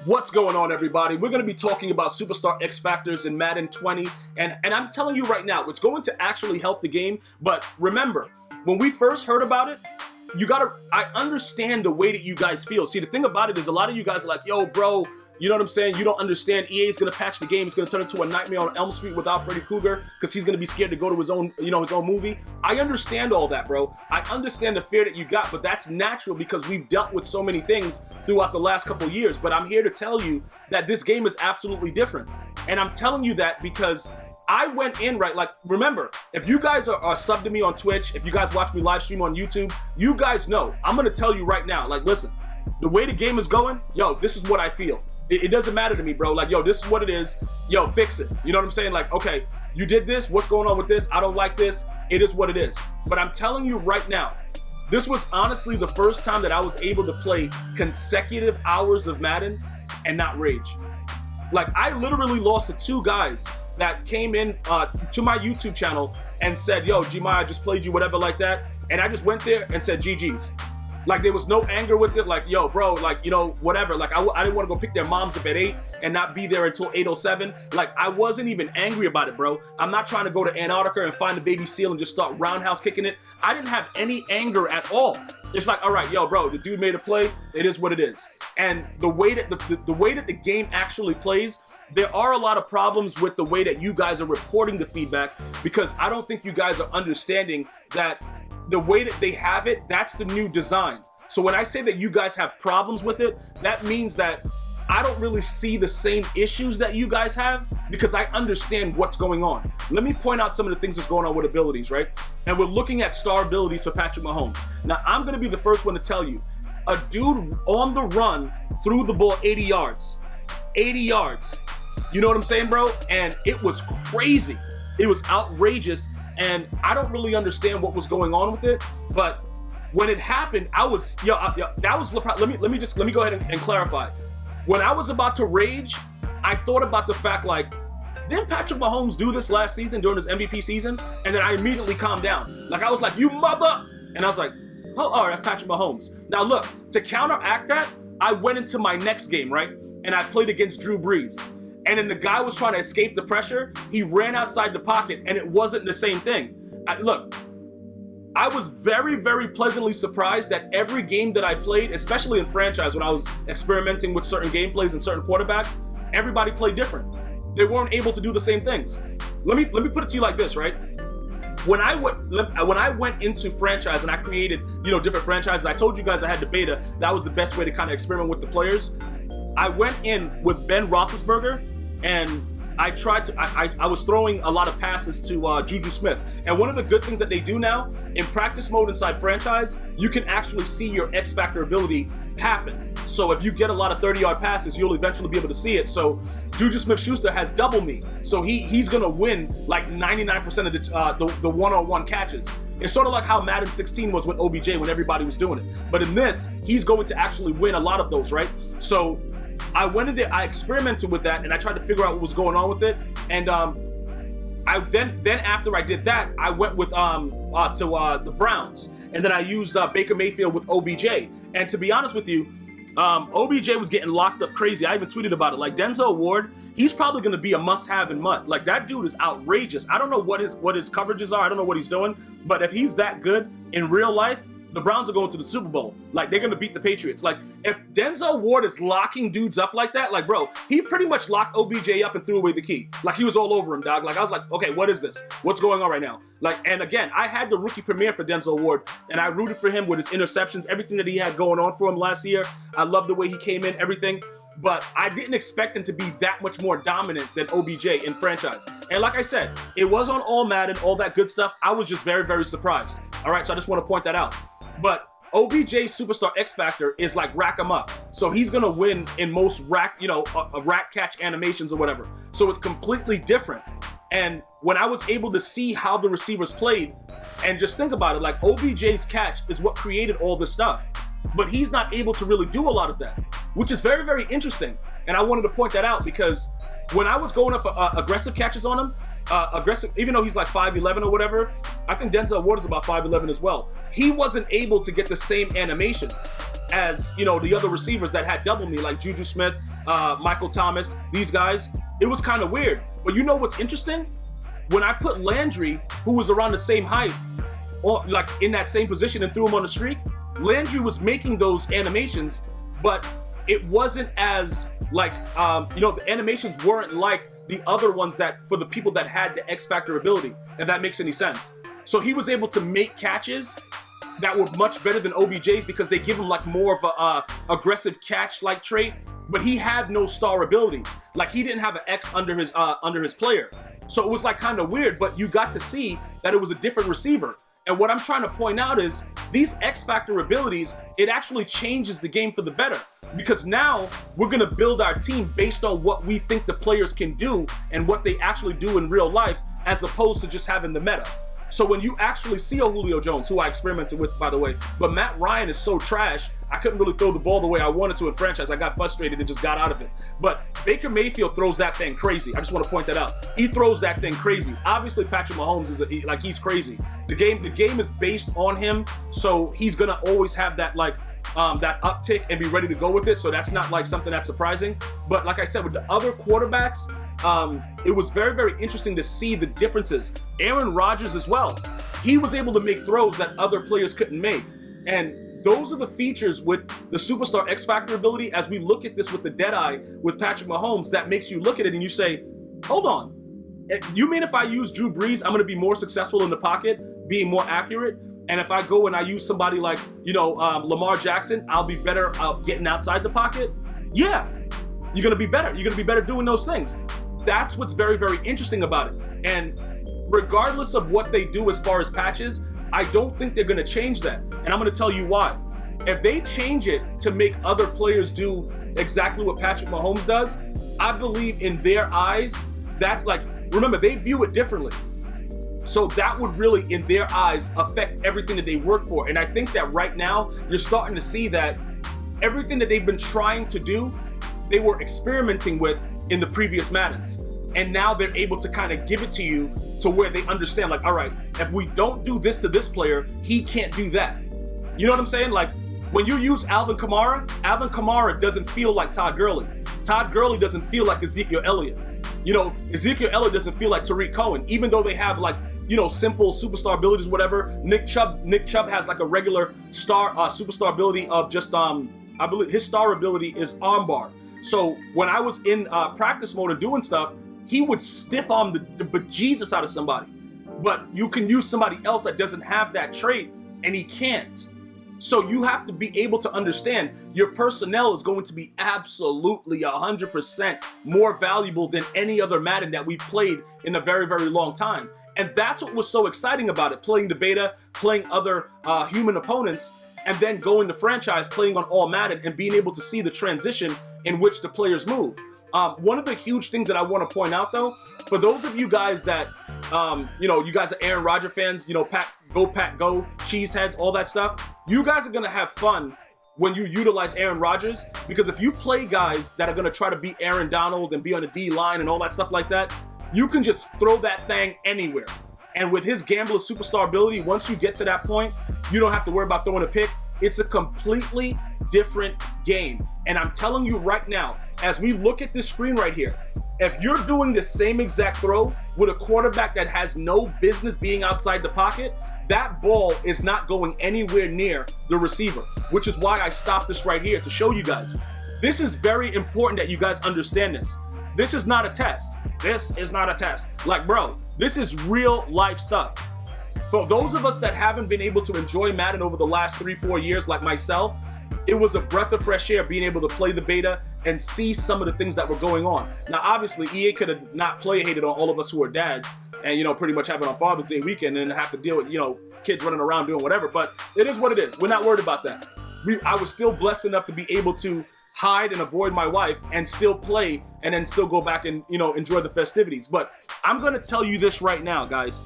What's going on, everybody? We're going to be talking about Superstar X Factors in Madden 20, and I'm telling you right now, it's going to actually help the game. But remember, when we first heard about it, I understand the way that you guys feel. See, the thing about it is a lot of you guys are like, yo, bro, you know what I'm saying? You don't understand. EA is going to patch the game. It's going to turn into a Nightmare on Elm Street without Freddy Krueger because he's going to be scared to go to his own, his own movie. I understand all that, bro. I understand the fear that you got, but that's natural because we've dealt with so many things throughout the last couple years. But I'm here to tell you that this game is absolutely different. And I'm telling you that because I went in, right, like, remember, if you guys are subbed to me on Twitch, if you guys watch me live stream on YouTube, you guys know, I'm going to tell you right now, like, listen, the way the game is going, yo, this is what I feel. It doesn't matter to me, bro. Like, yo, this is what it is. Yo, fix it. You know what I'm saying? Like, okay, you did this. What's going on with this? I don't like this. It is what it is. But I'm telling you right now, this was honestly the first time that I was able to play consecutive hours of Madden and not rage. Like, I literally lost to two guys that came in to my YouTube channel and said, yo, Gmi, I just played you, whatever like that. And I just went there and said, GG's. Like, there was no anger with it. Like, yo, bro, like, whatever. Like, I didn't want to go pick their moms up at 8 and not be there until 8:07. Like, I wasn't even angry about it, bro. I'm not trying to go to Antarctica and find the baby seal and just start roundhouse kicking it. I didn't have any anger at all. It's like, all right, yo, bro, the dude made a play. It is what it is. And the way that the way that the game actually plays, there are a lot of problems with the way that you guys are reporting the feedback because I don't think you guys are understanding that the way that they have it, that's the new design. So when I say that you guys have problems with it, that means that I don't really see the same issues that you guys have because I understand what's going on. Let me point out some of the things that's going on with abilities, right? And we're looking at star abilities for Patrick Mahomes. Now, I'm going to be the first one to tell you, a dude on the run threw the ball 80 yards. 80 yards. You know what I'm saying, bro? And it was crazy. It was outrageous. And I don't really understand what was going on with it, but when it happened, I was, that was, let me go ahead and clarify. When I was about to rage, I thought about the fact, like, didn't Patrick Mahomes do this last season during his MVP season? And then I immediately calmed down. Like, I was like, you mother! And I was like, oh, that's Patrick Mahomes. Now look, to counteract that, I went into my next game, right? And I played against Drew Brees. And then the guy was trying to escape the pressure. He ran outside the pocket, and it wasn't the same thing. Look, I was very, very pleasantly surprised that every game that I played, especially in franchise when I was experimenting with certain gameplays and certain quarterbacks, everybody played different. They weren't able to do the same things. Let me put it to you like this, right? When I went into franchise and I created, different franchises, I told you guys I had the beta. That was the best way to kind of experiment with the players. I went in with Ben Roethlisberger, and I tried to. I was throwing a lot of passes to Juju Smith. And one of the good things that they do now in practice mode inside franchise, you can actually see your X Factor ability happen. So if you get a lot of 30-yard passes, you'll eventually be able to see it. So Juju Smith-Schuster has double me, so he's gonna win like 99% of the one-on-one catches. It's sort of like how Madden 16 was with OBJ when everybody was doing it. But in this, he's going to actually win a lot of those, right? So I went in there, I experimented with that, and I tried to figure out what was going on with it. And I then after I did that, I went with to the Browns, and then I used Baker Mayfield with OBJ. And to be honest with you, OBJ was getting locked up crazy. I even tweeted about it. Like, Denzel Ward, he's probably going to be a must-have in MUT. Like, that dude is outrageous. I don't know what his coverages are. I don't know what he's doing. But if he's that good in real life, the Browns are going to the Super Bowl. Like, they're going to beat the Patriots. Like, if Denzel Ward is locking dudes up like that, like, bro, he pretty much locked OBJ up and threw away the key. Like, he was all over him, dog. Like, I was like, okay, what is this? What's going on right now? Like, and again, I had the rookie premiere for Denzel Ward, and I rooted for him with his interceptions, everything that he had going on for him last year. I love the way he came in, everything. But I didn't expect him to be that much more dominant than OBJ in franchise. And like I said, it was on all Madden, all that good stuff. I was just very, very surprised. All right, so I just want to point that out. But OBJ's Superstar X Factor is like rack 'em up. So he's gonna win in most rack, rack catch animations or whatever. So it's completely different. And when I was able to see how the receivers played, and just think about it, like, OBJ's catch is what created all this stuff. But he's not able to really do a lot of that, which is very, very interesting. And I wanted to point that out because when I was going up aggressive catches on him, aggressive, even though he's like 5'11" or whatever. I think Denzel Ward is about 5'11" as well. He wasn't able to get the same animations as, you know, the other receivers that had double me, like Juju Smith, Michael Thomas, these guys. It was kind of weird. But you know what's interesting? When I put Landry, who was around the same height, or like in that same position, and threw him on the streak, Landry was making those animations, but it wasn't as like, you know, the animations weren't like the other ones that for the people that had the X Factor ability, if that makes any sense. So he was able to make catches that were much better than OBJ's because they give him like more of a aggressive catch like trait, but he had no star abilities. Like he didn't have an X under his player. So it was like kind of weird, but you got to see that it was a different receiver. And what I'm trying to point out is these X Factor abilities, it actually changes the game for the better, because now we're going to build our team based on what we think the players can do and what they actually do in real life, as opposed to just having the meta. So when you actually see a Julio Jones, who I experimented with, by the way, but Matt Ryan is so trash, I couldn't really throw the ball the way I wanted to in franchise. I got frustrated and just got out of it. But Baker Mayfield throws that thing crazy. I just want to point that out. He throws that thing crazy. Obviously, Patrick Mahomes is he's crazy. The game is based on him, so he's gonna always have that that uptick and be ready to go with it. So that's not like something that's surprising. But like I said, with the other quarterbacks, it was very, very interesting to see the differences. Aaron Rodgers as well. He was able to make throws that other players couldn't make. And those are the features with the Superstar X Factor ability. As we look at this with the Deadeye with Patrick Mahomes, that makes you look at it and you say, hold on. You mean if I use Drew Brees, I'm going to be more successful in the pocket, being more accurate? And if I go and I use somebody like, you know, Lamar Jackson, I'll be better getting outside the pocket? Yeah, you're going to be better. You're going to be better doing those things. That's what's very, very interesting about it. And regardless of what they do as far as patches, I don't think they're going to change that. And I'm going to tell you why. If they change it to make other players do exactly what Patrick Mahomes does, I believe in their eyes, that's like, remember, they view it differently. So that would really, in their eyes, affect everything that they work for. And I think that right now, you're starting to see that everything that they've been trying to do, they were experimenting with in the previous Maddens. And now they're able to kind of give it to you to where they understand, like, all right, if we don't do this to this player, he can't do that. You know what I'm saying? Like, when you use Alvin Kamara doesn't feel like Todd Gurley. Todd Gurley doesn't feel like Ezekiel Elliott. You know, Ezekiel Elliott doesn't feel like Tariq Cohen, even though they have like, you know, simple superstar abilities, whatever. Nick Chubb has like a regular superstar ability of just, I believe his star ability is armbar. So when I was in practice mode and doing stuff, he would stiff arm the bejesus out of somebody. But you can use somebody else that doesn't have that trait, and he can't. So you have to be able to understand your personnel is going to be absolutely 100% more valuable than any other Madden that we've played in a very, very long time. And that's what was so exciting about it, playing the beta, playing other human opponents, and then going to franchise, playing on all Madden, and being able to see the transition in which the players move. One of the huge things that I want to point out, though, for those of you guys that, you know, you guys are Aaron Rodgers fans, you know, Pack, go, cheeseheads, all that stuff, you guys are going to have fun when you utilize Aaron Rodgers, because if you play guys that are going to try to beat Aaron Donald and be on the D line and all that stuff like that, you can just throw that thing anywhere. And with his Gambler Superstar ability, once you get to that point, you don't have to worry about throwing a pick. It's a completely different game. And I'm telling you right now, as we look at this screen right here, if you're doing the same exact throw with a quarterback that has no business being outside the pocket, that ball is not going anywhere near the receiver, which is why I stopped this right here to show you guys. This is very important that you guys understand this. This is not a test. This is not a test. Like, bro, this is real life stuff. For those of us that haven't been able to enjoy Madden over the last 3-4 years, like myself, it was a breath of fresh air being able to play the beta and see some of the things that were going on. Now, obviously, EA could have not hated on all of us who are dads and, you know, pretty much have it on Father's Day weekend and have to deal with, you know, kids running around doing whatever. But it is what it is. We're not worried about that. I was still blessed enough to be able to hide and avoid my wife and still play and then still go back and, you know, enjoy the festivities. But I'm going to tell you this right now, guys.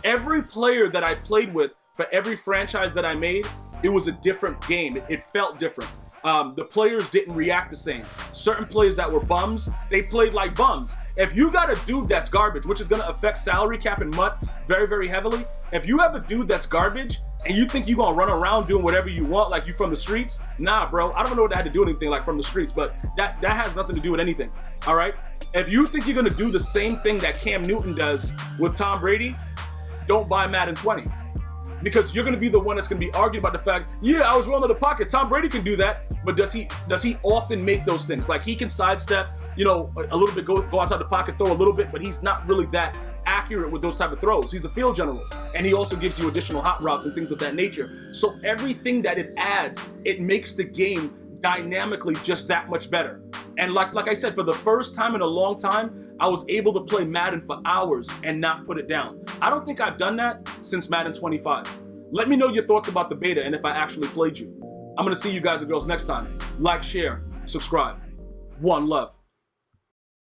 Every player that I played with for every franchise that I made, it was a different game. It felt different. The players didn't react the same. Certain players that were bums, they played like bums. If you got a dude that's garbage, which is gonna affect salary cap and MUT very, very heavily, if you have a dude that's garbage and you think you're gonna run around doing whatever you want, like you from the streets, nah, bro. I don't know what that had to do anything like from the streets, but that has nothing to do with anything, all right? If you think you're gonna do the same thing that Cam Newton does with Tom Brady, don't buy Madden 20. Because you're gonna be the one that's gonna be arguing about the fact, yeah, I was rolling the pocket. Tom Brady can do that, but does he often make those things? Like he can sidestep, you know, a little bit, go outside the pocket, throw a little bit, but he's not really that accurate with those type of throws. He's a field general, and he also gives you additional hot routes and things of that nature. So everything that it adds, it makes the game dynamically just that much better. And like I said, for the first time in a long time, I was able to play Madden for hours and not put it down. I don't think I've done that since Madden 25. Let me know your thoughts about the beta and if I actually played you. I'm gonna see you guys and girls next time. Like, share, subscribe. One love.